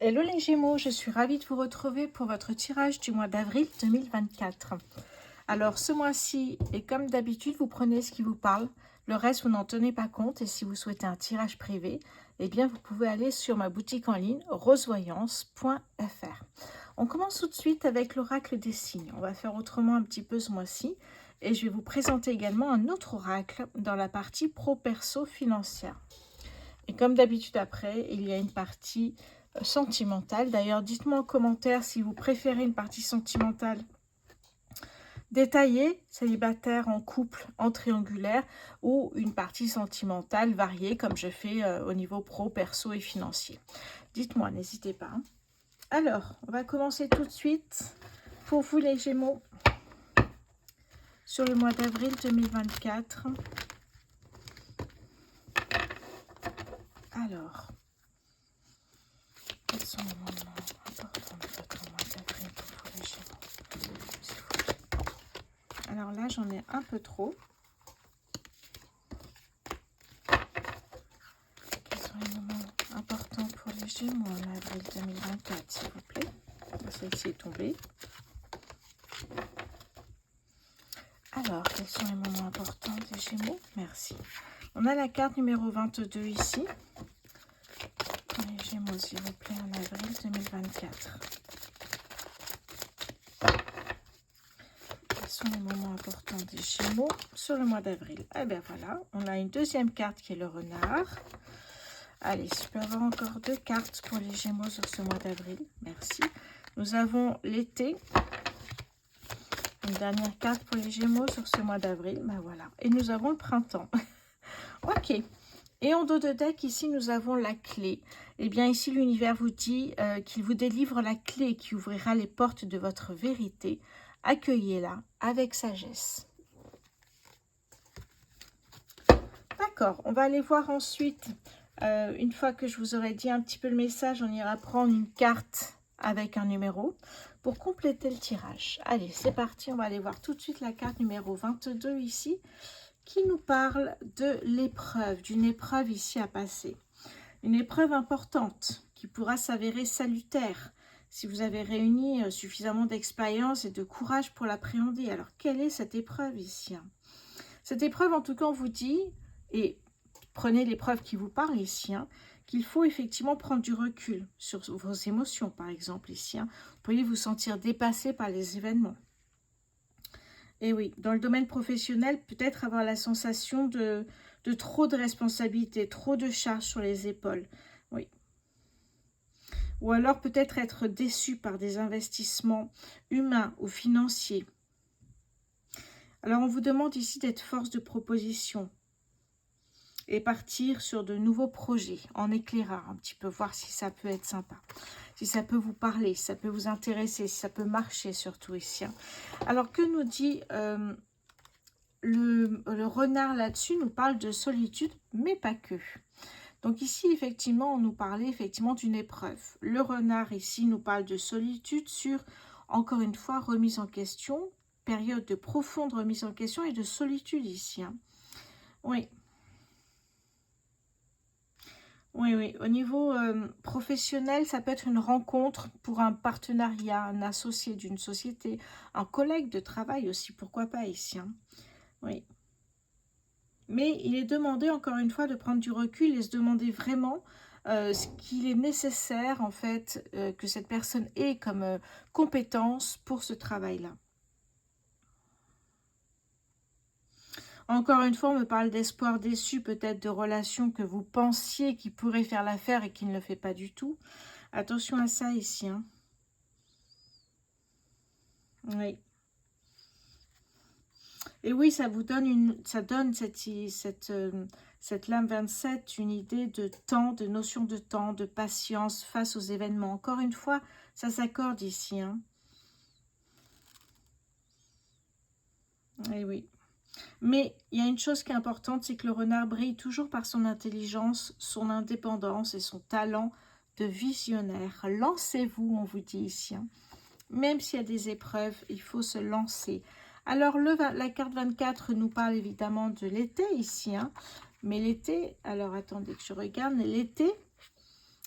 Hello les Gémeaux, je suis ravie de vous retrouver pour votre tirage du mois d'avril 2024. Alors ce mois-ci, et comme d'habitude, vous prenez ce qui vous parle. Le reste, vous n'en tenez pas compte. Et si vous souhaitez un tirage privé, eh bien vous pouvez aller sur ma boutique en ligne rosevoyance.fr. On commence tout de suite avec l'oracle des signes. On va faire autrement un petit peu ce mois-ci. Et je vais vous présenter également un autre oracle dans la partie pro-perso financière. Et comme d'habitude après, il y a une partie sentimentale. D'ailleurs, dites-moi en commentaire si vous préférez une partie sentimentale détaillée, célibataire, en couple, en triangulaire, ou une partie sentimentale variée comme je fais au niveau pro, perso et financier. Dites-moi, n'hésitez pas. Alors, on va commencer tout de suite pour vous les Gémeaux sur le mois d'avril 2024. Alors, quels sont les moments importants de votre mois d'avril pour vous les Gémeaux? Alors là, j'en ai un peu trop. Quels sont les moments importants pour les Gémeaux en avril 2024, s'il vous plaît? Celle-ci est tombée. Alors, quels sont les moments importants des Gémeaux? Merci. On a la carte numéro 22 ici. Pour les Gémeaux, s'il vous plaît, en avril 2024. Quels sont les moments importants des Gémeaux sur le mois d'avril? Eh bien voilà, on a une deuxième carte qui est le renard. Allez, si je peux avoir encore deux cartes pour les Gémeaux sur ce mois d'avril. Merci. Nous avons l'été. Une dernière carte pour les Gémeaux sur ce mois d'avril. Ben voilà. Et nous avons le printemps. Ok. Et en dos de deck, ici, nous avons la clé. Eh bien, ici, l'univers vous dit qu'il vous délivre la clé qui ouvrira les portes de votre vérité. Accueillez-la avec sagesse. D'accord. On va aller voir ensuite, une fois que je vous aurai dit un petit peu le message, on ira prendre une carte avec un numéro pour compléter le tirage. Allez, c'est parti. On va aller voir tout de suite la carte numéro 22 ici, qui nous parle de l'épreuve, d'une épreuve ici à passer. Une épreuve importante qui pourra s'avérer salutaire si vous avez réuni suffisamment d'expérience et de courage pour l'appréhender. Alors, quelle est cette épreuve ici? Cette épreuve, en tout cas, on vous dit, et prenez l'épreuve qui vous parle ici, qu'il faut effectivement prendre du recul sur vos émotions, par exemple, ici. Vous pourriez vous sentir dépassé par les événements. Et oui, dans le domaine professionnel, peut-être avoir la sensation de trop de responsabilités, trop de charges sur les épaules. Oui. Ou alors peut-être être déçu par des investissements humains ou financiers. Alors on vous demande ici d'être force de proposition et partir sur de nouveaux projets en éclairant un petit peu, voir si ça peut être sympa, si ça peut vous parler, si ça peut vous intéresser, si ça peut marcher surtout ici. Alors que nous dit le renard là-dessus? Nous parle de solitude, mais pas que. Donc ici, effectivement, on nous parlait effectivement d'une épreuve. Le renard ici nous parle de solitude sur, encore une fois, remise en question, période de profonde remise en question et de solitude ici. Oui. Oui, oui. Au niveau professionnel, ça peut être une rencontre pour un partenariat, un associé d'une société, un collègue de travail aussi, pourquoi pas ici. Oui. Mais il est demandé, encore une fois, de prendre du recul et se demander vraiment ce qu'il est nécessaire, en fait, que cette personne ait comme compétence pour ce travail-là. Encore une fois, on me parle d'espoir déçu, peut-être de relations que vous pensiez qui pourraient faire l'affaire et qui ne le fait pas du tout. Attention à ça ici. Oui. Et oui, ça vous donne cette lame 27, une idée de temps, de notion de temps, de patience face aux événements. Encore une fois, ça s'accorde ici. Et oui. Mais il y a une chose qui est importante, c'est que le renard brille toujours par son intelligence, son indépendance et son talent de visionnaire. Lancez-vous, on vous dit ici. Même s'il y a des épreuves, il faut se lancer. Alors, la carte 24 nous parle évidemment de l'été ici. Mais l'été, alors attendez que je regarde, l'été,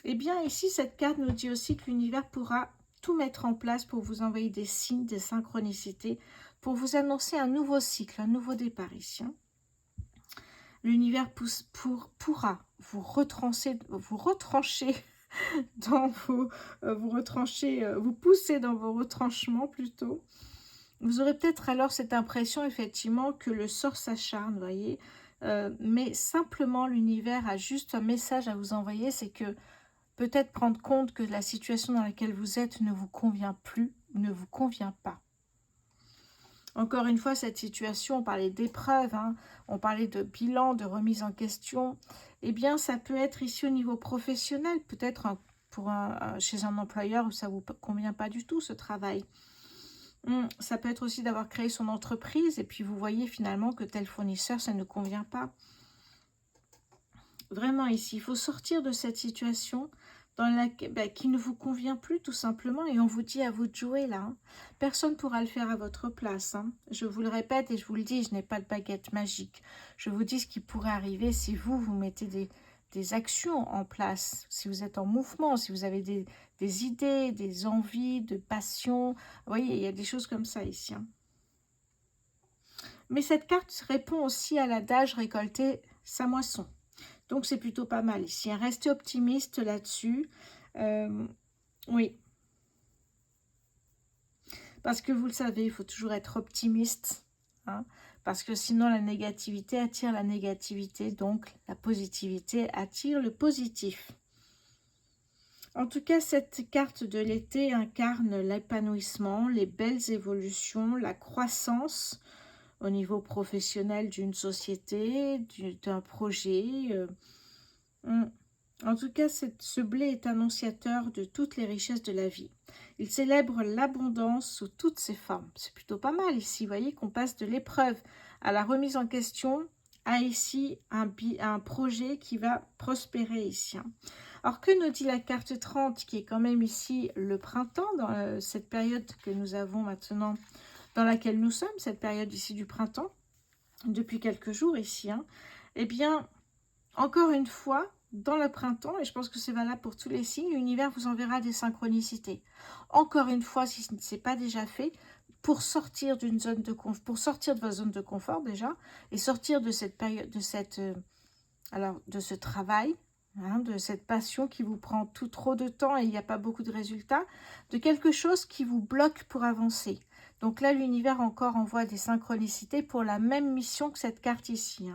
Eh bien, ici, cette carte nous dit aussi que l'univers pourra tout mettre en place pour vous envoyer des signes, des synchronicités, pour vous annoncer un nouveau cycle, un nouveau départ ici. Hein. L'univers pourra vous retrancher dans vous pousser dans vos retranchements plutôt. Vous aurez peut-être alors cette impression effectivement que le sort s'acharne, vous voyez, mais simplement l'univers a juste un message à vous envoyer, c'est que peut-être prendre compte que la situation dans laquelle vous êtes ne vous convient plus, ne vous convient pas. Encore une fois, cette situation, on parlait d'épreuves, hein, on parlait de bilan, de remise en question. Eh bien, ça peut être ici au niveau professionnel, peut-être chez un employeur où ça ne vous convient pas du tout, ce travail. Ça peut être aussi d'avoir créé son entreprise et puis vous voyez finalement que tel fournisseur, ça ne convient pas. Vraiment ici, il faut sortir de cette situation qui ne vous convient plus tout simplement et on vous dit à vous de jouer là. Hein. Personne ne pourra le faire à votre place. Hein. Je vous le répète et je vous le dis, je n'ai pas de baguette magique. Je vous dis ce qui pourrait arriver si vous mettez des actions en place, si vous êtes en mouvement, si vous avez des idées, des envies, de passion. Vous voyez, il y a des choses comme ça ici. Hein. Mais cette carte répond aussi à l'adage récolter sa moisson. Donc, c'est plutôt pas mal ici. Restez optimiste là-dessus. Oui. Parce que vous le savez, il faut toujours être optimiste. Hein, parce que sinon, la négativité attire la négativité. Donc, la positivité attire le positif. En tout cas, cette carte de l'été incarne l'épanouissement, les belles évolutions, la croissance au niveau professionnel d'une société, d'un projet. En tout cas, ce blé est annonciateur de toutes les richesses de la vie. Il célèbre l'abondance sous toutes ses formes. C'est plutôt pas mal ici. Vous voyez qu'on passe de l'épreuve à la remise en question à ici un projet qui va prospérer ici. Alors, que nous dit la carte 30 qui est quand même ici le printemps, dans cette période que nous avons maintenant, dans laquelle nous sommes, cette période ici du printemps, depuis quelques jours ici. Eh bien, encore une fois, dans le printemps, et je pense que c'est valable pour tous les signes, l'univers vous enverra des synchronicités. Encore une fois, si ce n'est pas déjà fait, pour sortir d'une zone de confort, pour sortir de votre zone de confort déjà, et sortir de cette période, de ce travail, hein, de cette passion qui vous prend trop de temps et il n'y a pas beaucoup de résultats, de quelque chose qui vous bloque pour avancer. Donc là, l'univers encore envoie des synchronicités pour la même mission que cette carte ici.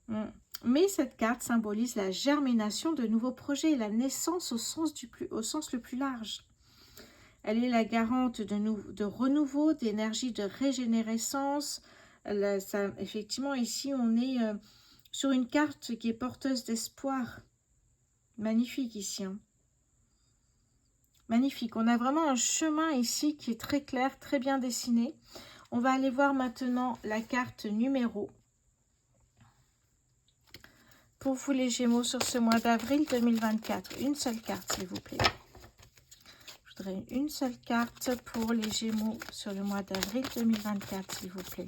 Hein. Mais cette carte symbolise la germination de nouveaux projets et la naissance au sens le plus large. Elle est la garante de renouveau, d'énergie, de régénérescence. Effectivement, ici, on est sur une carte qui est porteuse d'espoir. Magnifique ici. Hein. Magnifique. On a vraiment un chemin ici qui est très clair, très bien dessiné. On va aller voir maintenant la carte numéro pour vous les Gémeaux sur ce mois d'avril 2024. Une seule carte, s'il vous plaît. Je voudrais une seule carte pour les Gémeaux sur le mois d'avril 2024, s'il vous plaît.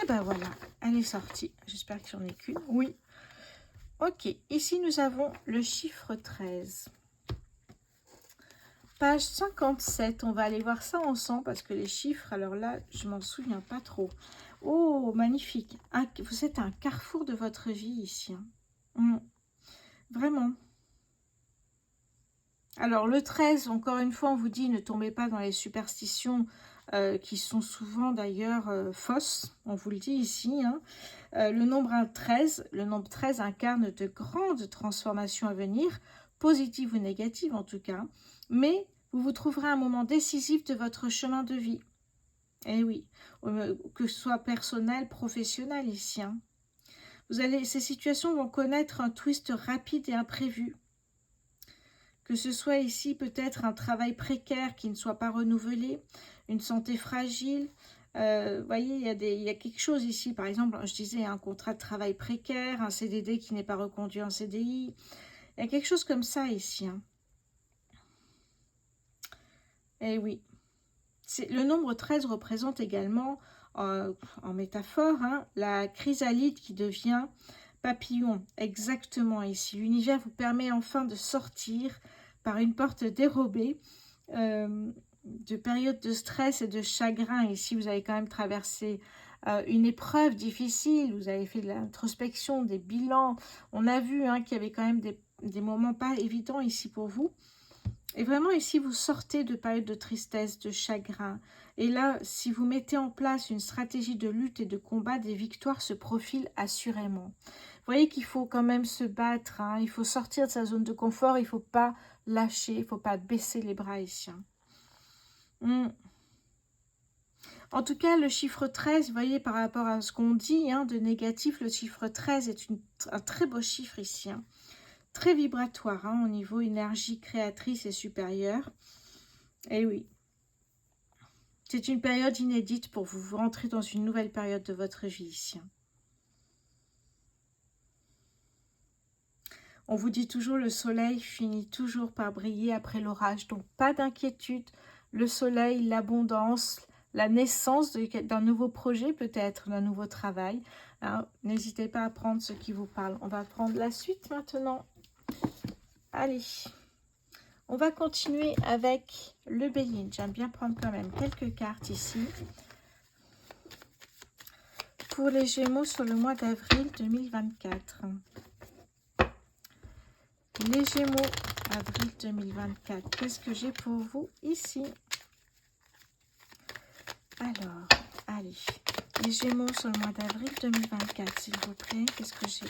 Et ben voilà, elle est sortie. J'espère que j'en ai qu'une. Oui. Ok, ici nous avons le chiffre 13. Page 57, on va aller voir ça ensemble parce que les chiffres, alors là, je m'en souviens pas trop. Oh, magnifique. Vous êtes à un carrefour de votre vie ici. Hein. Vraiment. Alors, le 13, encore une fois, on vous dit, ne tombez pas dans les superstitions qui sont souvent d'ailleurs fausses. On vous le dit ici. Hein. Le nombre 13 incarne de grandes transformations à venir, positives ou négatives en tout cas. Mais vous vous trouverez à un moment décisif de votre chemin de vie. Eh oui, que ce soit personnel, professionnel ici. Hein. Ces situations vont connaître un twist rapide et imprévu. Que ce soit ici peut-être un travail précaire qui ne soit pas renouvelé, une santé fragile. Vous voyez, il y a quelque chose ici. Par exemple, je disais un contrat de travail précaire, un CDD qui n'est pas reconduit en CDI. Il y a quelque chose comme ça ici. Hein. Eh oui. Le nombre 13 représente également, en métaphore, hein, la chrysalide qui devient Papillon, exactement ici. L'univers vous permet enfin de sortir par une porte dérobée de périodes de stress et de chagrin. Ici, vous avez quand même traversé une épreuve difficile. Vous avez fait de l'introspection, des bilans. On a vu qu'il y avait quand même des moments pas évidents ici pour vous. Et vraiment ici, vous sortez de périodes de tristesse, de chagrin. Et là, si vous mettez en place une stratégie de lutte et de combat, des victoires se profilent assurément. Vous voyez qu'il faut quand même se battre. Il faut sortir de sa zone de confort. Il ne faut pas lâcher. Il ne faut pas baisser les bras ici. En tout cas, le chiffre 13, vous voyez, par rapport à ce qu'on dit de négatif, le chiffre 13 est un très beau chiffre ici. Très vibratoire au niveau énergie créatrice et supérieure. Et oui, c'est une période inédite pour vous. Vous rentrez dans une nouvelle période de votre vie ici. On vous dit toujours, le soleil finit toujours par briller après l'orage. Donc, pas d'inquiétude. Le soleil, l'abondance, la naissance d'un nouveau projet, peut-être d'un nouveau travail. N'hésitez pas à prendre ce qui vous parle. On va prendre la suite maintenant. Allez, on va continuer avec le bélier. J'aime bien prendre quand même quelques cartes ici. Pour les Gémeaux sur le mois d'avril 2024. Les Gémeaux, avril 2024. Qu'est-ce que j'ai pour vous ici? Alors, allez. Les Gémeaux sur le mois d'avril 2024, s'il vous plaît. Qu'est-ce que j'ai?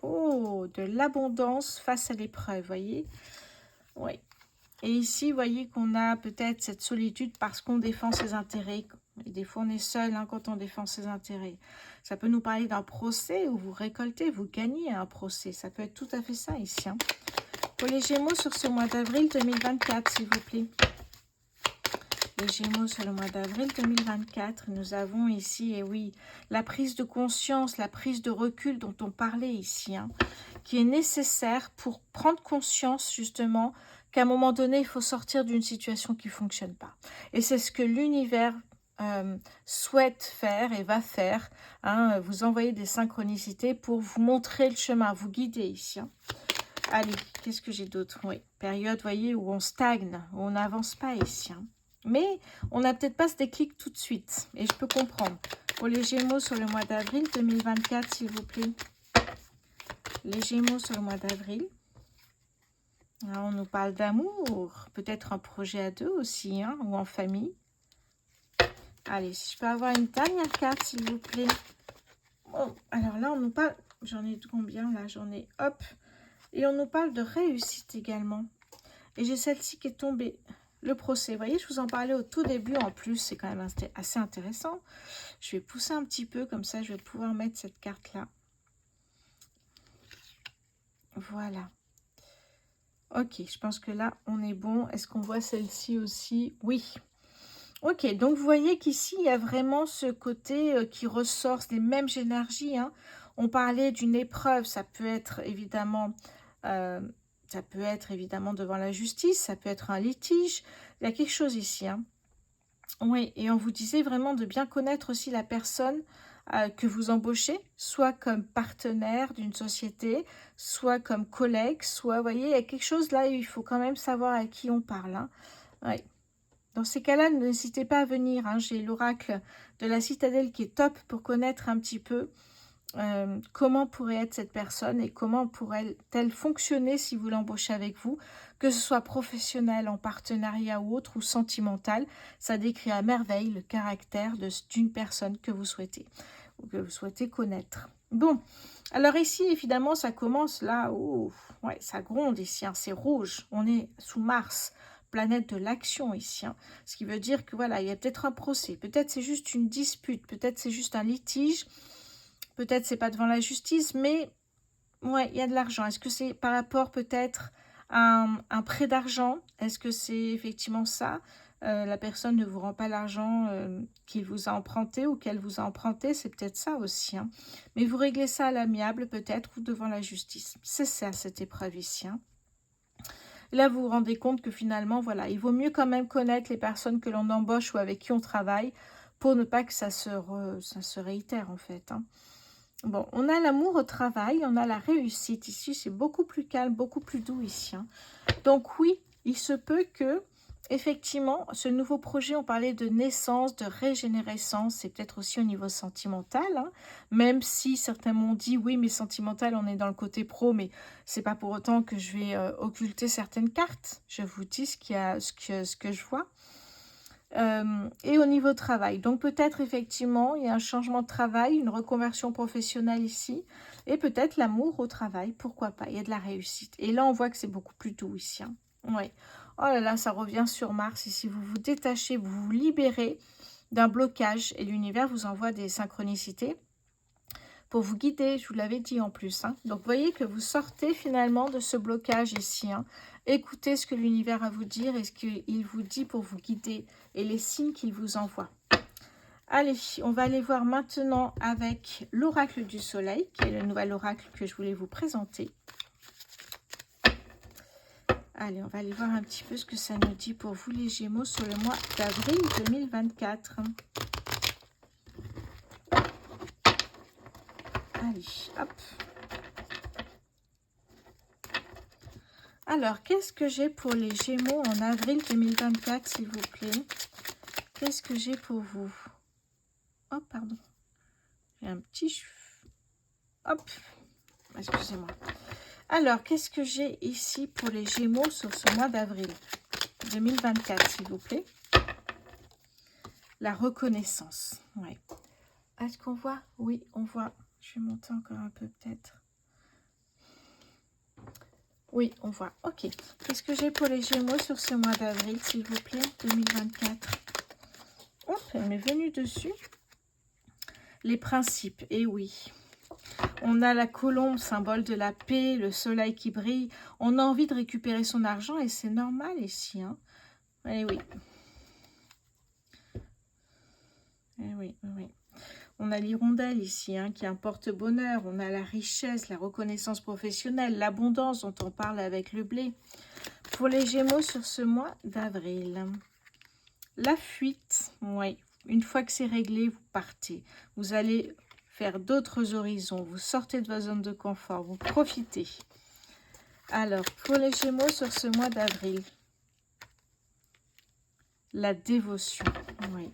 Oh, de l'abondance face à l'épreuve, voyez? Oui. Et ici, vous voyez qu'on a peut-être cette solitude parce qu'on défend ses intérêts. Et des fois, on est seul quand on défend ses intérêts. Ça peut nous parler d'un procès où vous récoltez, vous gagnez un procès. Ça peut être tout à fait ça ici. Pour les Gémeaux sur ce mois d'avril 2024, s'il vous plaît. Les Gémeaux sur le mois d'avril 2024, nous avons ici, et oui, la prise de conscience, la prise de recul dont on parlait ici, qui est nécessaire pour prendre conscience justement qu'à un moment donné, il faut sortir d'une situation qui ne fonctionne pas. Et c'est ce que l'univers souhaite faire et va faire, vous envoyer des synchronicités pour vous montrer le chemin, vous guider ici. Allez, qu'est-ce que j'ai d'autre? Oui, période, voyez, où on stagne, où on n'avance pas ici. Mais on n'a peut-être pas ce déclic tout de suite. Et je peux comprendre. Pour les Gémeaux sur le mois d'avril 2024, s'il vous plaît. Les Gémeaux sur le mois d'avril. On nous parle d'amour. Peut-être un projet à deux aussi, ou en famille. Allez, si je peux avoir une dernière carte, s'il vous plaît. Bon, alors là, on nous parle... J'en ai combien là? J'en ai, hop. Et on nous parle de réussite également. Et j'ai celle-ci qui est tombée. Le procès, vous voyez, je vous en parlais au tout début. En plus, c'est quand même assez intéressant. Je vais pousser un petit peu, comme ça, je vais pouvoir mettre cette carte-là. Voilà. Ok, je pense que là, on est bon. Est-ce qu'on voit celle-ci aussi? Oui. Ok, donc vous voyez qu'ici, il y a vraiment ce côté qui ressort, les mêmes énergies. On parlait d'une épreuve, ça peut être évidemment... devant la justice, ça peut être un litige. Il y a quelque chose ici. Oui, et on vous disait vraiment de bien connaître aussi la personne que vous embauchez, soit comme partenaire d'une société, soit comme collègue, soit, vous voyez, il y a quelque chose là, il faut quand même savoir à qui on parle. Oui. Dans ces cas-là, n'hésitez pas à venir. J'ai l'oracle de la citadelle qui est top pour connaître un petit peu comment pourrait être cette personne et comment pourrait-elle fonctionner si vous l'embauchez avec vous, que ce soit professionnel, en partenariat ou autre, ou sentimental. Ça décrit à merveille le caractère d'une personne que vous souhaitez ou que vous souhaitez connaître. Bon, alors ici, évidemment, ça commence là, ouais, ça gronde ici, c'est rouge, on est sous Mars, planète de l'action ici, ce qui veut dire que voilà, il y a peut-être un procès, peut-être c'est juste une dispute, peut-être c'est juste un litige. Peut-être c'est pas devant la justice, mais ouais, il y a de l'argent. Est-ce que c'est par rapport peut-être à un prêt d'argent? Est-ce que c'est effectivement ça? La personne ne vous rend pas l'argent qu'il vous a emprunté ou qu'elle vous a emprunté, c'est peut-être ça aussi. Mais vous réglez ça à l'amiable peut-être ou devant la justice. C'est ça cette épreuve ici. Là, vous vous rendez compte que finalement, voilà, il vaut mieux quand même connaître les personnes que l'on embauche ou avec qui on travaille pour ne pas que ça se réitère en fait. Bon, on a l'amour au travail, on a la réussite. Ici, c'est beaucoup plus calme, beaucoup plus doux ici, hein. Donc oui, il se peut que, effectivement, ce nouveau projet, on parlait de naissance, de régénérescence, c'est peut-être aussi au niveau sentimental, hein. Même si certains m'ont dit, oui, mais sentimental, on est dans le côté pro, mais c'est pas pour autant que je vais occulter certaines cartes. Je vous dis ce que je vois. Et au niveau travail. Donc peut-être effectivement, il y a un changement de travail, une reconversion professionnelle ici, et peut-être l'amour au travail, pourquoi pas, il y a de la réussite. Et là, on voit que c'est beaucoup plus doux ici, hein. Ouais. Oh là là, ça revient sur Mars, ici, vous vous détachez, vous vous libérez d'un blocage, et l'univers vous envoie des synchronicités pour vous guider, je vous l'avais dit en plus, hein. Donc, vous voyez que vous sortez finalement de ce blocage ici, hein. Écoutez ce que l'univers a à vous dire et ce qu'il vous dit pour vous guider et les signes qu'il vous envoie. Allez, on va aller voir maintenant avec l'oracle du soleil, qui est le nouvel oracle que je voulais vous présenter. Allez, on va aller voir un petit peu ce que ça nous dit pour vous les Gémeaux sur le mois d'avril 2024. Allez, hop. Alors, qu'est-ce que j'ai pour les Gémeaux en avril 2024, s'il vous plaît? Qu'est-ce que j'ai pour vous? Oh, pardon. J'ai un petit... Hop. Excusez-moi. Alors, qu'est-ce que j'ai ici pour les Gémeaux sur ce mois d'avril 2024, s'il vous plaît? La reconnaissance. Ouais. Est-ce qu'on voit? Oui, on voit. Je vais monter encore un peu, peut-être. Oui, on voit. Ok. Qu'est-ce que j'ai pour les Gémeaux sur ce mois d'avril, s'il vous plaît, 2024? Hop, elle m'est venue dessus. Les principes, et oui. On a la colombe, symbole de la paix, le soleil qui brille. On a envie de récupérer son argent et c'est normal ici, hein. Eh oui. Eh oui, oui. On a l'hirondelle ici, hein, qui est un porte-bonheur. On a la richesse, la reconnaissance professionnelle, l'abondance dont on parle avec le blé. Pour les Gémeaux sur ce mois d'avril, la fuite, oui. Une fois que c'est réglé, vous partez. Vous allez faire d'autres horizons. Vous sortez de votre zone de confort. Vous profitez. Alors, pour les Gémeaux sur ce mois d'avril, la dévotion, oui.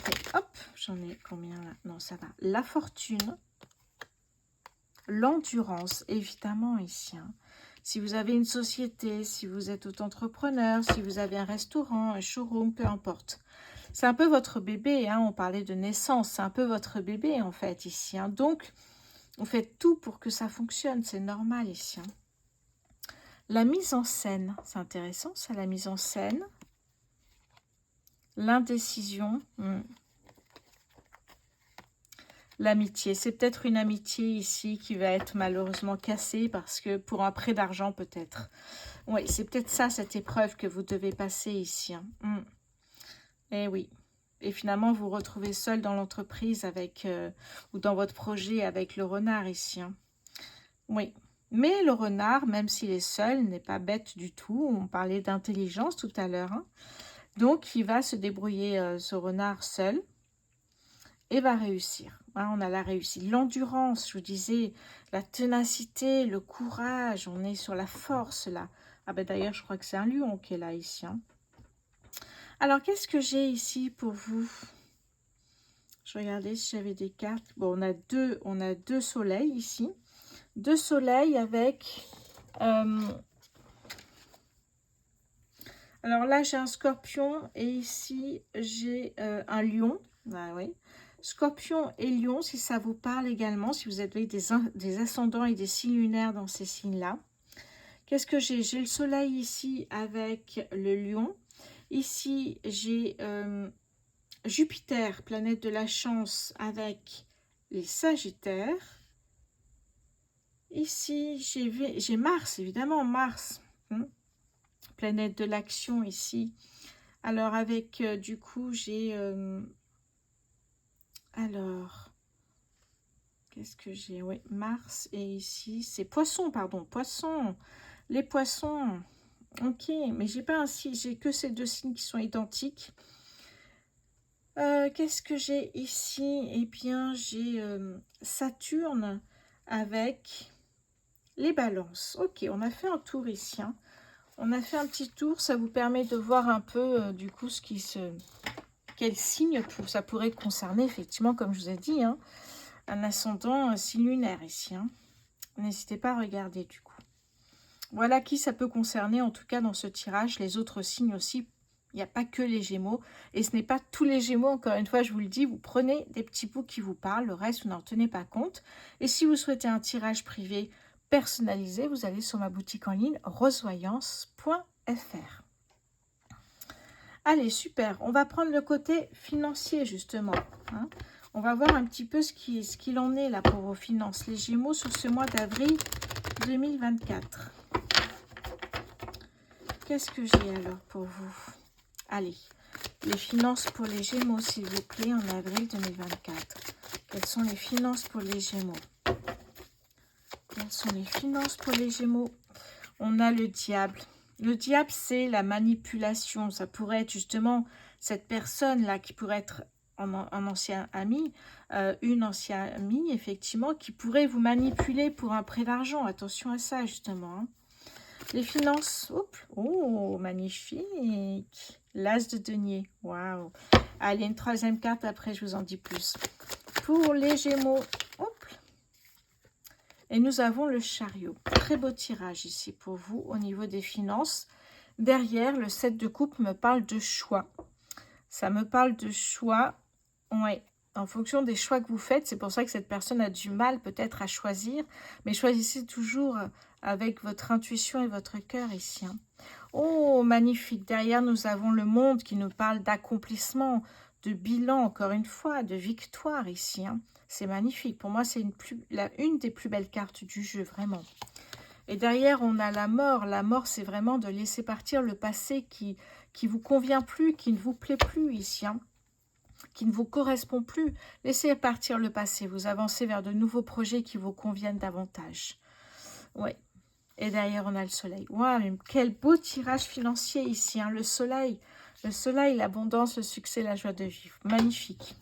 Et hop, j'en ai combien là? Non, ça va. La fortune, l'endurance, évidemment ici, hein. Si vous avez une société, si vous êtes auto-entrepreneur, si vous avez un restaurant, un showroom, peu importe. C'est un peu votre bébé, hein. On parlait de naissance, c'est un peu votre bébé en fait ici, hein. Donc, on fait tout pour que ça fonctionne, c'est normal ici, hein. La mise en scène, c'est intéressant ça, la mise en scène. L'indécision. L'amitié, c'est peut-être une amitié ici qui va être malheureusement cassée parce que pour un prêt d'argent peut-être. Oui, c'est peut-être ça cette épreuve que vous devez passer ici, hein. Eh oui. Et finalement, vous vous retrouvez seul dans l'entreprise avec ou dans votre projet avec le renard ici, hein. Oui. Mais le renard, même s'il est seul, n'est pas bête du tout. On parlait d'intelligence tout à l'heure, hein. Donc, il va se débrouiller, ce renard seul, et va réussir. Hein, on a la réussite. L'endurance, je vous disais, la ténacité, le courage, on est sur la force là. Ah ben d'ailleurs, je crois que c'est un lion qui est là ici, hein. Alors, qu'est-ce que j'ai ici pour vous? Je regardais si j'avais des cartes. Bon, on a deux soleils ici. Deux soleils avec... alors là, j'ai un scorpion et ici, j'ai un lion. Ah, oui. Scorpion et lion, si ça vous parle également, si vous avez des ascendants et des signes lunaires dans ces signes-là. Qu'est-ce que j'ai? J'ai le soleil ici avec le lion. Ici, j'ai Jupiter, planète de la chance, avec les sagittaires. Ici, j'ai Mars, évidemment, Mars. Planète de l'action ici. Alors, avec, du coup, j'ai... alors, qu'est-ce que j'ai? Oui, Mars, et ici, c'est Poisson, pardon, Poisson. Les Poissons, ok, mais j'ai pas un signe, j'ai que ces deux signes qui sont identiques. Qu'est-ce que j'ai ici? Eh bien, j'ai Saturne avec les balances. Ok, on a fait un tour ici, hein. On a fait un petit tour, ça vous permet de voir un peu du coup quel signe ça pourrait concerner, effectivement, comme je vous ai dit, hein, un ascendant signe lunaire ici, hein. N'hésitez pas à regarder du coup. Voilà qui ça peut concerner, en tout cas dans ce tirage. Les autres signes aussi, il n'y a pas que les Gémeaux. Et ce n'est pas tous les Gémeaux, encore une fois, je vous le dis. Vous prenez des petits bouts qui vous parlent, le reste, vous n'en tenez pas compte. Et si vous souhaitez un tirage privé personnalisé, vous allez sur ma boutique en ligne rosevoyance.fr. Allez, super. On va prendre le côté financier, justement, hein. On va voir un petit peu ce qu'il en est là pour vos finances. Les Gémeaux sur ce mois d'avril 2024. Qu'est-ce que j'ai alors pour vous? Allez, les finances pour les Gémeaux, s'il vous plaît, en avril 2024. Quelles sont les finances pour les Gémeaux? Quelles sont les finances pour les Gémeaux? On a le diable. Le diable, c'est la manipulation. Ça pourrait être justement cette personne-là qui pourrait être un ancien ami, une ancienne amie, effectivement, qui pourrait vous manipuler pour un prêt d'argent. Attention à ça, justement, hein. Les finances, oh, magnifique. L'as de denier, waouh. Allez, une troisième carte, après je vous en dis plus. Pour les Gémeaux, hop. Et nous avons le chariot. Très beau tirage ici pour vous au niveau des finances. Derrière, le 7 de coupe me parle de choix. Ça me parle de choix, ouais. En fonction des choix que vous faites, c'est pour ça que cette personne a du mal peut-être à choisir, mais choisissez toujours avec votre intuition et votre cœur ici, hein. Oh, magnifique. Derrière, nous avons le monde qui nous parle d'accomplissement, de bilan, encore une fois, de victoire ici, hein. C'est magnifique. Pour moi, c'est une des plus belles cartes du jeu, vraiment. Et derrière, on a la mort. La mort, c'est vraiment de laisser partir le passé qui vous convient plus, qui ne vous plaît plus ici, hein, qui ne vous correspond plus. Laissez partir le passé. Vous avancez vers de nouveaux projets qui vous conviennent davantage. Ouais. Et derrière, on a le soleil. Waouh, mais quel beau tirage financier ici, hein, le soleil, l'abondance, le succès, la joie de vivre. Magnifique.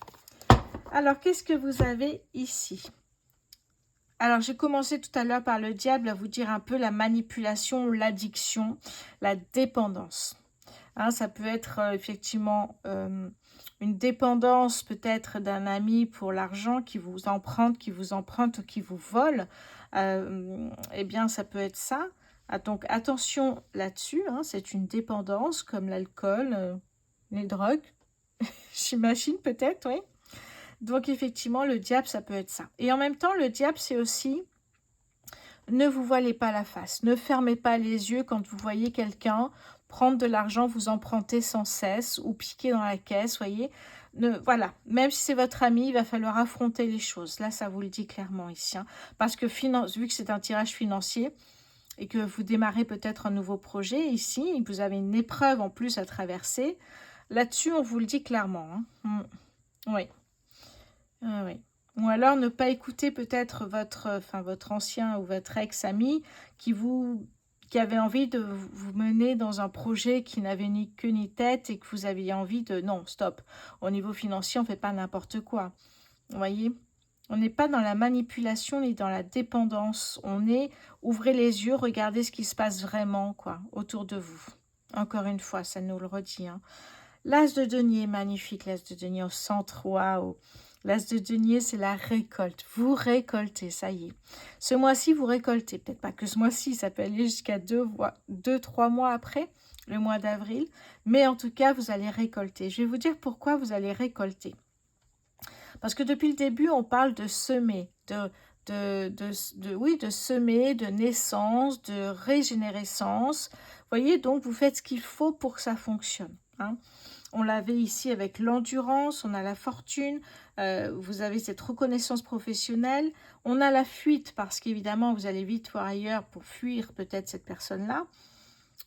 Alors, qu'est-ce que vous avez ici? Alors, j'ai commencé tout à l'heure par le diable à vous dire un peu la manipulation, l'addiction, la dépendance. Hein, ça peut être effectivement une dépendance peut-être d'un ami pour l'argent qui vous emprunte ou qui vous vole. Eh bien, ça peut être ça. Ah, donc, attention là-dessus. Hein, c'est une dépendance comme l'alcool, les drogues, j'imagine peut-être, oui. Donc, effectivement, le diable, ça peut être ça. Et en même temps, le diable, c'est aussi ne vous voilez pas la face. Ne fermez pas les yeux quand vous voyez quelqu'un prendre de l'argent, vous emprunter sans cesse ou piquer dans la caisse, voyez. Voilà, même si c'est votre ami, il va falloir affronter les choses. Là, ça vous le dit clairement ici, hein. Parce que vu que c'est un tirage financier et que vous démarrez peut-être un nouveau projet ici, vous avez une épreuve en plus à traverser, là-dessus, on vous le dit clairement, hein. Oui. Oui. Ou alors ne pas écouter peut-être votre ancien ou votre ex-ami qui avait envie de vous mener dans un projet qui n'avait ni queue ni tête et que vous aviez envie de... Non, stop. Au niveau financier, on ne fait pas n'importe quoi. Vous voyez? On n'est pas dans la manipulation ni dans la dépendance. Ouvrez les yeux, regardez ce qui se passe vraiment, quoi, autour de vous. Encore une fois, ça nous le redit, hein. L'as de denier, magnifique, l'as de denier au centre, waouh. L'as de denier, c'est la récolte. Vous récoltez, ça y est. Ce mois-ci, vous récoltez. Peut-être pas que ce mois-ci, ça peut aller jusqu'à 2-3 mois après, le mois d'avril. Mais en tout cas, vous allez récolter. Je vais vous dire pourquoi vous allez récolter. Parce que depuis le début, on parle de semer, de semer, de naissance, de régénérescence. Vous voyez, donc vous faites ce qu'il faut pour que ça fonctionne, hein. On l'avait ici avec l'endurance, on a la fortune, vous avez cette reconnaissance professionnelle, on a la fuite parce qu'évidemment vous allez vite voir ailleurs pour fuir peut-être cette personne-là,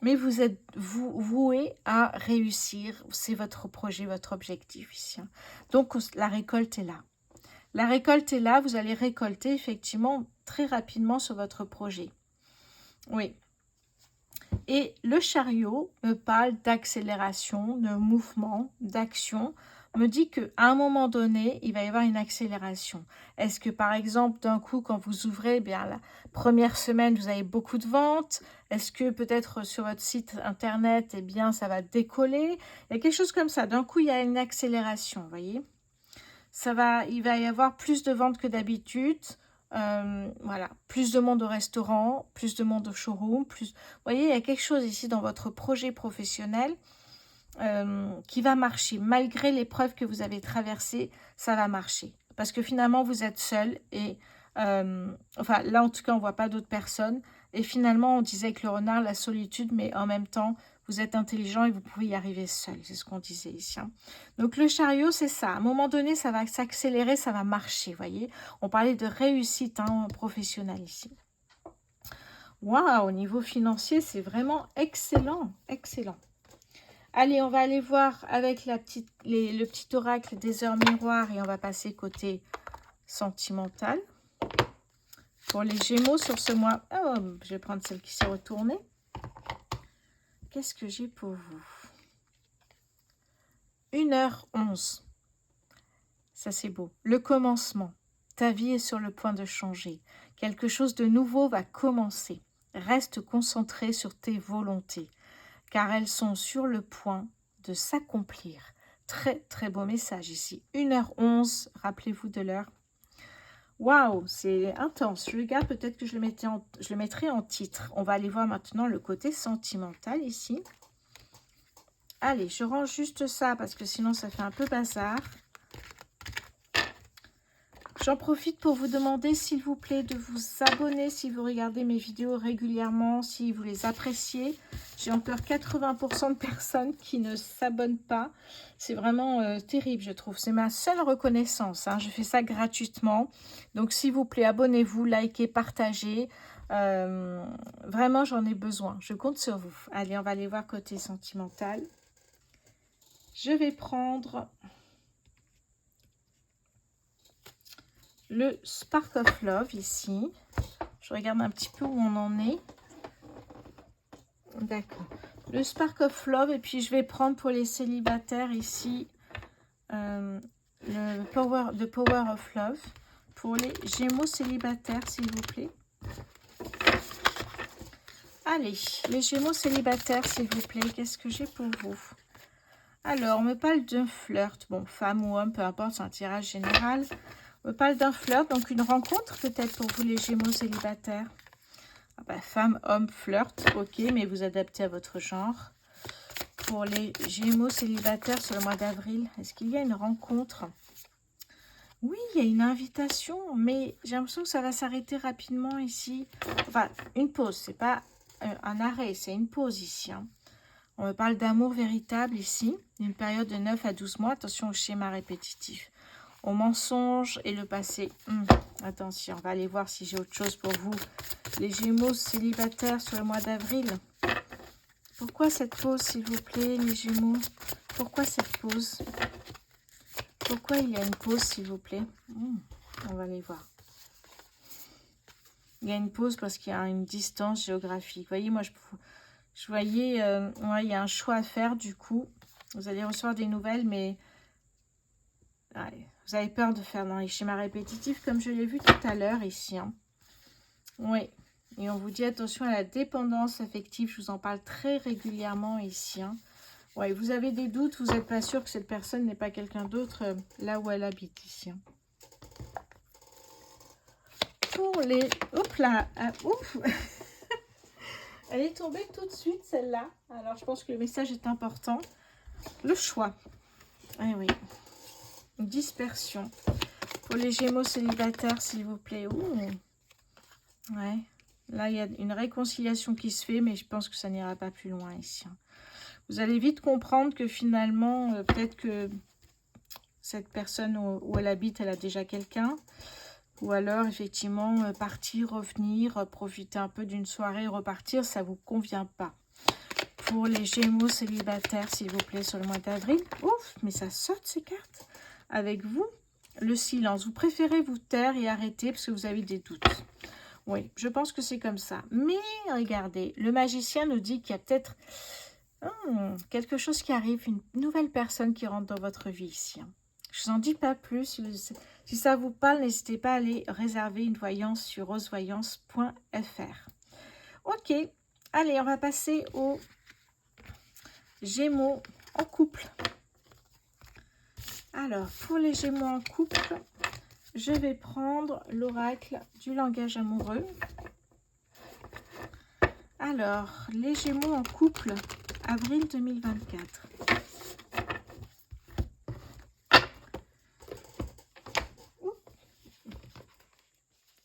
mais vous êtes voué à réussir, c'est votre projet, votre objectif ici, hein. Donc la récolte est là. La récolte est là, vous allez récolter effectivement très rapidement sur votre projet. Oui. Et le chariot me parle d'accélération, de mouvement, d'action. me dit qu'à un moment donné, il va y avoir une accélération. Est-ce que par exemple, d'un coup, quand vous ouvrez, eh bien la première semaine, vous avez beaucoup de ventes? Est-ce que peut-être sur votre site internet, eh bien ça va décoller? Il y a quelque chose comme ça. D'un coup, il y a une accélération, vous voyez? Il va y avoir plus de ventes que d'habitude. Voilà, plus de monde au restaurant, plus de monde au showroom. Vous voyez, il y a quelque chose ici dans votre projet professionnel qui va marcher. Malgré l'épreuve que vous avez traversée, ça va marcher. Parce que finalement, vous êtes seul et enfin, là, en tout cas, on ne voit pas d'autres personnes. Et finalement, on disait que le renard, la solitude, mais en même temps, vous êtes intelligent et vous pouvez y arriver seul. C'est ce qu'on disait ici. Hein. Donc, le chariot, c'est ça. À un moment donné, ça va s'accélérer, ça va marcher, voyez. On parlait de réussite professionnelle ici. Waouh, au niveau financier, c'est vraiment excellent, excellent. Allez, on va aller voir avec le petit oracle des heures miroirs et on va passer côté sentimental. Pour les Gémeaux sur ce mois, oh, je vais prendre celle qui s'est retournée. Qu'est-ce que j'ai pour vous? 1h11. Ça, c'est beau. Le commencement. Ta vie est sur le point de changer. Quelque chose de nouveau va commencer. Reste concentré sur tes volontés, car elles sont sur le point de s'accomplir. Très, très beau message ici. 1h11, rappelez-vous de l'heure. Waouh, c'est intense. Je regarde, peut-être que je le mettrai en titre. On va aller voir maintenant le côté sentimental ici. Allez, je range juste ça parce que sinon ça fait un peu bazar. J'en profite pour vous demander, s'il vous plaît, de vous abonner si vous regardez mes vidéos régulièrement, si vous les appréciez. J'ai encore 80% de personnes qui ne s'abonnent pas. C'est vraiment terrible, je trouve. C'est ma seule reconnaissance. Hein. Je fais ça gratuitement. Donc, s'il vous plaît, abonnez-vous, likez, partagez. Vraiment, j'en ai besoin. Je compte sur vous. Allez, on va aller voir côté sentimental. Je vais prendre le Spark of Love ici. Je regarde un petit peu où on en est. D'accord. Le Spark of Love. Et puis, je vais prendre pour les célibataires ici le Power of Love. Pour les Gémeaux célibataires, s'il vous plaît. Allez, les Gémeaux célibataires, s'il vous plaît. Qu'est-ce que j'ai pour vous? Alors, on me parle d'un flirt. Bon, femme ou homme, peu importe, c'est un tirage général. On me parle d'un flirt, donc une rencontre peut-être pour vous les Gémeaux célibataires. Ah bah, femme, homme, flirt, ok, mais vous adaptez à votre genre. Pour les Gémeaux célibataires sur le mois d'avril, est-ce qu'il y a une rencontre? Oui, il y a une invitation, mais j'ai l'impression que ça va s'arrêter rapidement ici. Enfin, une pause, c'est pas un arrêt, c'est une pause ici. Hein. On me parle d'amour véritable ici, une période de 9 à 12 mois. Attention au schéma répétitif. Au mensonge et le passé. Attention, on va aller voir si j'ai autre chose pour vous. Les Gémeaux célibataires sur le mois d'avril. Pourquoi cette pause, s'il vous plaît, les Gémeaux? Pourquoi cette pause? Pourquoi il y a une pause, s'il vous plaît? On va aller voir. Il y a une pause parce qu'il y a une distance géographique. Vous voyez, moi, je voyais, ouais, il y a un choix à faire, du coup. Vous allez recevoir des nouvelles, mais... Ouais, vous avez peur de faire dans les schémas répétitifs, comme je l'ai vu tout à l'heure ici. Hein. Oui, et on vous dit attention à la dépendance affective. Je vous en parle très régulièrement ici. Hein. Oui, vous avez des doutes, vous n'êtes pas sûr que cette personne n'est pas quelqu'un d'autre là où elle habite ici. Hein. Pour les... Hop là, ouf. Elle est tombée tout de suite, celle-là. Alors, je pense que le message est important. Le choix. Eh oui. Dispersion. Pour les Gémeaux célibataires, s'il vous plaît. Ouh. Ouais. Là, il y a une réconciliation qui se fait, mais je pense que ça n'ira pas plus loin ici. Vous allez vite comprendre que finalement, peut-être que cette personne où elle habite, elle a déjà quelqu'un. Ou alors, effectivement, partir, revenir, profiter un peu d'une soirée, repartir, ça ne vous convient pas. Pour les Gémeaux célibataires, s'il vous plaît, sur le mois d'avril. Ouf, mais ça saute ces cartes. Avec vous, le silence. Vous préférez vous taire et arrêter parce que vous avez des doutes. Oui, je pense que c'est comme ça. Mais regardez, le magicien nous dit qu'il y a peut-être Quelque chose qui arrive, une nouvelle personne qui rentre dans votre vie ici. Je vous en dis pas plus. Si ça vous parle, n'hésitez pas à aller réserver une voyance sur rosevoyance.fr. Ok, allez, on va passer aux Gémeaux en couple. Alors, pour les Gémeaux en couple, je vais prendre l'oracle du langage amoureux. Alors, les Gémeaux en couple, avril 2024.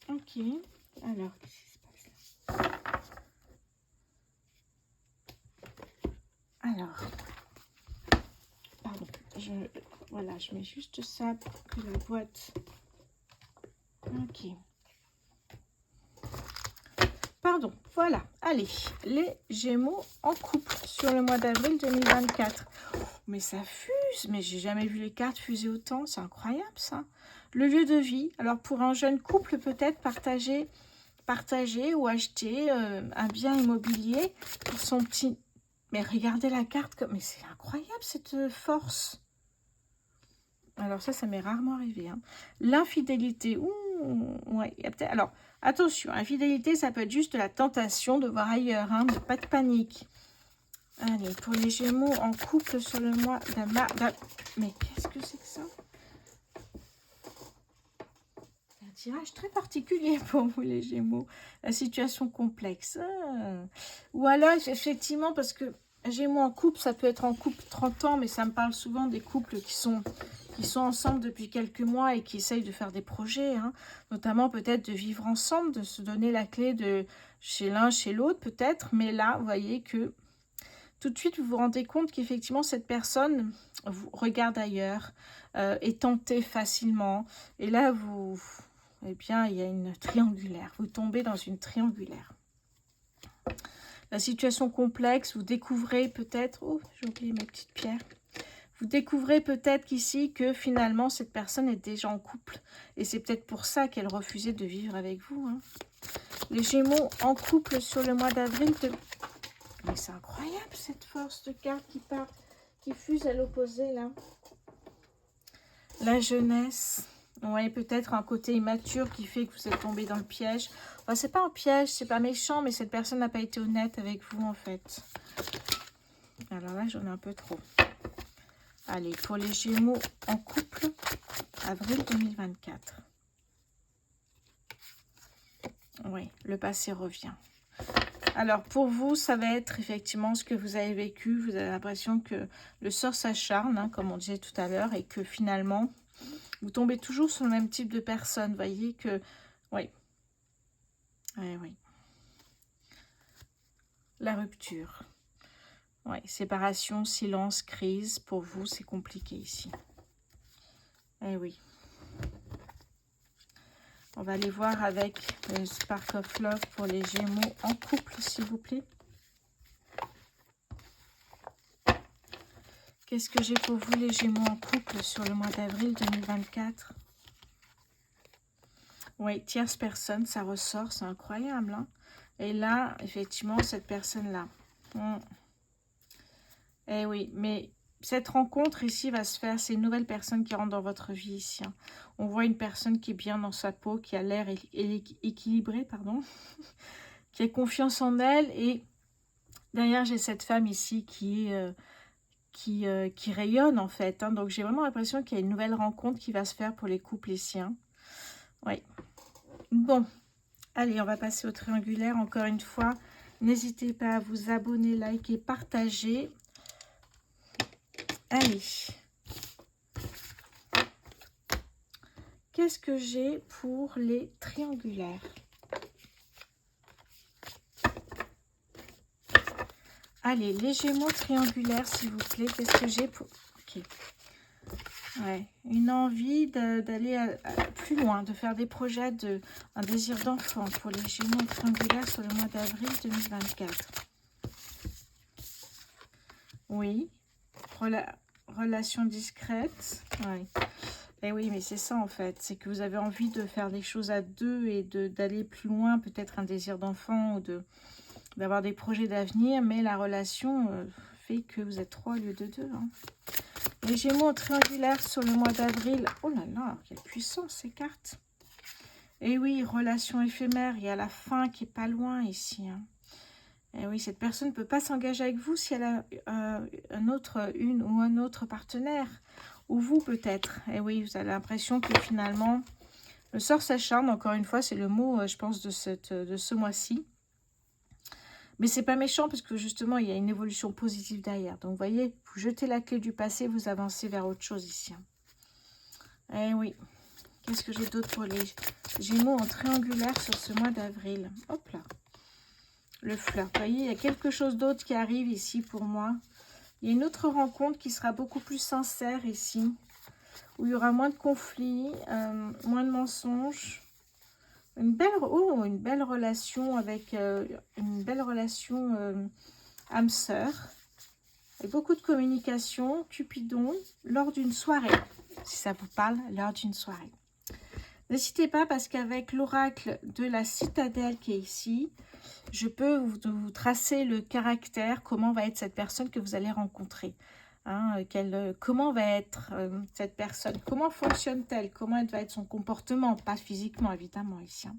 Ok, alors, qu'est-ce qui se passe là? Alors, pardon, voilà, je mets juste ça pour que la boîte... Ok. Pardon, voilà, allez, les Gémeaux en couple sur le mois d'avril 2024. Mais ça fuse, mais j'ai jamais vu les cartes fuser autant, c'est incroyable ça. Le lieu de vie, alors pour un jeune couple peut-être partager ou acheter un bien immobilier pour son petit... Mais regardez la carte, mais c'est incroyable cette force. Alors ça m'est rarement arrivé. Hein. L'infidélité, ouais, il y a peut-être... Alors, attention, infidélité, ça peut être juste la tentation de voir ailleurs, hein, pas de panique. Allez, pour les Gémeaux en couple sur le mois d'avril... Mais qu'est-ce que c'est que ça? Un tirage très particulier pour vous, les Gémeaux. La situation complexe. Ou alors, effectivement, parce que Gémeaux en couple, ça peut être en couple 30 ans, mais ça me parle souvent des couples qui sont ensemble depuis quelques mois et qui essayent de faire des projets, hein, notamment peut-être de vivre ensemble, de se donner la clé de chez l'un, chez l'autre peut-être, mais là, vous voyez que tout de suite, vous vous rendez compte qu'effectivement, cette personne vous regarde ailleurs, est tentée facilement, et là, eh bien, il y a une triangulaire, vous tombez dans une triangulaire. La situation complexe, vous découvrez peut-être, oh, j'ai oublié mes petites pierres, vous découvrez peut-être qu'ici, que finalement, cette personne est déjà en couple. Et c'est peut-être pour ça qu'elle refusait de vivre avec vous. Hein. Les Gémeaux en couple sur le mois d'avril. Mais c'est incroyable, cette force de carte qui fuse à l'opposé, là. La jeunesse. Ouais, peut-être un côté immature qui fait que vous êtes tombé dans le piège. Enfin, c'est pas un piège, c'est pas méchant, mais cette personne n'a pas été honnête avec vous, en fait. Alors là, j'en ai un peu trop. Allez, pour les Gémeaux en couple, avril 2024. Oui, le passé revient. Alors, pour vous, ça va être effectivement ce que vous avez vécu. Vous avez l'impression que le sort s'acharne, hein, comme on disait tout à l'heure, et que finalement, vous tombez toujours sur le même type de personne. Vous voyez que... Oui. Oui, oui. La rupture. Oui, séparation, silence, crise. Pour vous, c'est compliqué ici. Eh oui. On va aller voir avec le Spark of Love pour les Gémeaux en couple, s'il vous plaît. Qu'est-ce que j'ai pour vous, les Gémeaux en couple, sur le mois d'avril 2024? Oui, tierce personne, ça ressort, c'est incroyable. Hein, et là, effectivement, cette personne-là. Eh oui, mais cette rencontre ici va se faire, c'est une nouvelle personne qui rentre dans votre vie ici. Hein. On voit une personne qui est bien dans sa peau, qui a l'air équilibrée, pardon, qui a confiance en elle. Et derrière, j'ai cette femme ici qui rayonne en fait. Hein. Donc, j'ai vraiment l'impression qu'il y a une nouvelle rencontre qui va se faire pour les couples ici. Hein. Oui. Bon, allez, on va passer au triangulaire encore une fois. N'hésitez pas à vous abonner, liker, partager. Allez. Qu'est-ce que j'ai pour les triangulaires? Allez, les Gémeaux triangulaires, s'il vous plaît. Qu'est-ce que j'ai pour... Ok. Ouais, une envie d'aller plus loin, de faire des projets, un désir d'enfant pour les Gémeaux triangulaires sur le mois d'avril 2024. Oui. Relation discrète. Ouais. Et oui, mais c'est ça en fait, c'est que vous avez envie de faire des choses à deux et d'aller plus loin, peut-être un désir d'enfant ou d'avoir des projets d'avenir, mais la relation fait que vous êtes 3 au lieu de 2. Hein. Les Gémeaux en triangulaire sur le mois d'avril. Oh là là, quelle puissance ces cartes. Et oui, relation éphémère, il y a la fin qui est pas loin ici. Hein. Et oui, cette personne ne peut pas s'engager avec vous si elle a une ou un autre partenaire. Ou vous peut-être. Et oui, vous avez l'impression que finalement, le sort s'acharne. Encore une fois, c'est le mot, je pense, de ce mois-ci. Mais c'est pas méchant parce que justement, il y a une évolution positive derrière. Donc, vous voyez, vous jetez la clé du passé, vous avancez vers autre chose ici. Eh oui. Qu'est-ce que j'ai d'autre pour les Gémeaux en triangulaire sur ce mois d'avril? Hop là. Le fleur. Vous voyez, il y a quelque chose d'autre qui arrive ici pour moi. Il y a une autre rencontre qui sera beaucoup plus sincère ici. Où il y aura moins de conflits, moins de mensonges. Une belle relation avec âme sœur. Et beaucoup de communication, Cupidon, lors d'une soirée. Si ça vous parle, lors d'une soirée. N'hésitez pas parce qu'avec l'oracle de la citadelle qui est ici, je peux vous tracer le caractère, comment va être cette personne que vous allez rencontrer. Hein, comment va être cette personne, comment fonctionne-t-elle, comment va être son comportement, pas physiquement évidemment ici. Hein.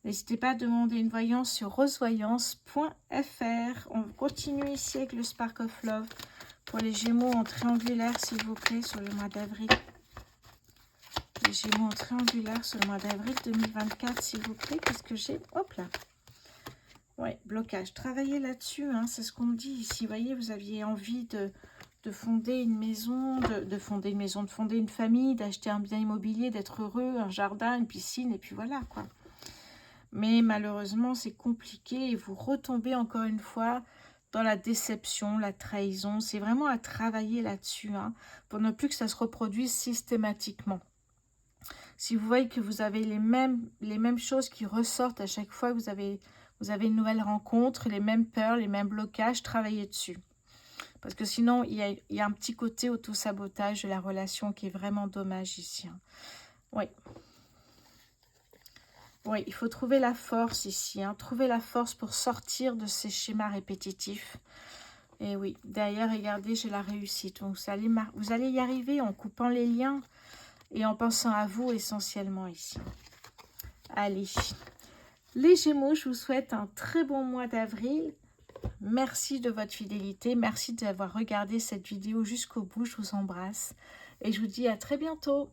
N'hésitez pas à demander une voyance sur rosevoyance.fr. On continue ici avec le Spark of Love pour les Gémeaux en triangulaire s'il vous plaît sur le mois d'avril. Les Gémeaux en triangulaire sur le mois d'avril 2024 s'il vous plaît, qu'est-ce que j'ai? Hop là. Ouais, blocage. Travaillez là-dessus, hein, c'est ce qu'on me dit ici. Vous voyez, vous aviez envie de fonder une maison, de fonder une famille, d'acheter un bien immobilier, d'être heureux, un jardin, une piscine, et puis voilà, quoi. Mais malheureusement, c'est compliqué et vous retombez encore une fois dans la déception, la trahison. C'est vraiment à travailler là-dessus, hein, pour ne plus que ça se reproduise systématiquement. Si vous voyez que vous avez les mêmes choses qui ressortent à chaque fois que vous avez une nouvelle rencontre, les mêmes peurs, les mêmes blocages, travaillez dessus. Parce que sinon, il y a un petit côté auto-sabotage de la relation qui est vraiment dommage ici. Hein. Oui. Oui, il faut trouver la force ici. Hein. Trouver la force pour sortir de ces schémas répétitifs. Et oui, derrière, regardez, j'ai la réussite. Donc, vous allez y arriver en coupant les liens et en pensant à vous essentiellement ici. Allez. Les Gémeaux, je vous souhaite un très bon mois d'avril. Merci de votre fidélité. Merci d'avoir regardé cette vidéo jusqu'au bout. Je vous embrasse. Et je vous dis à très bientôt.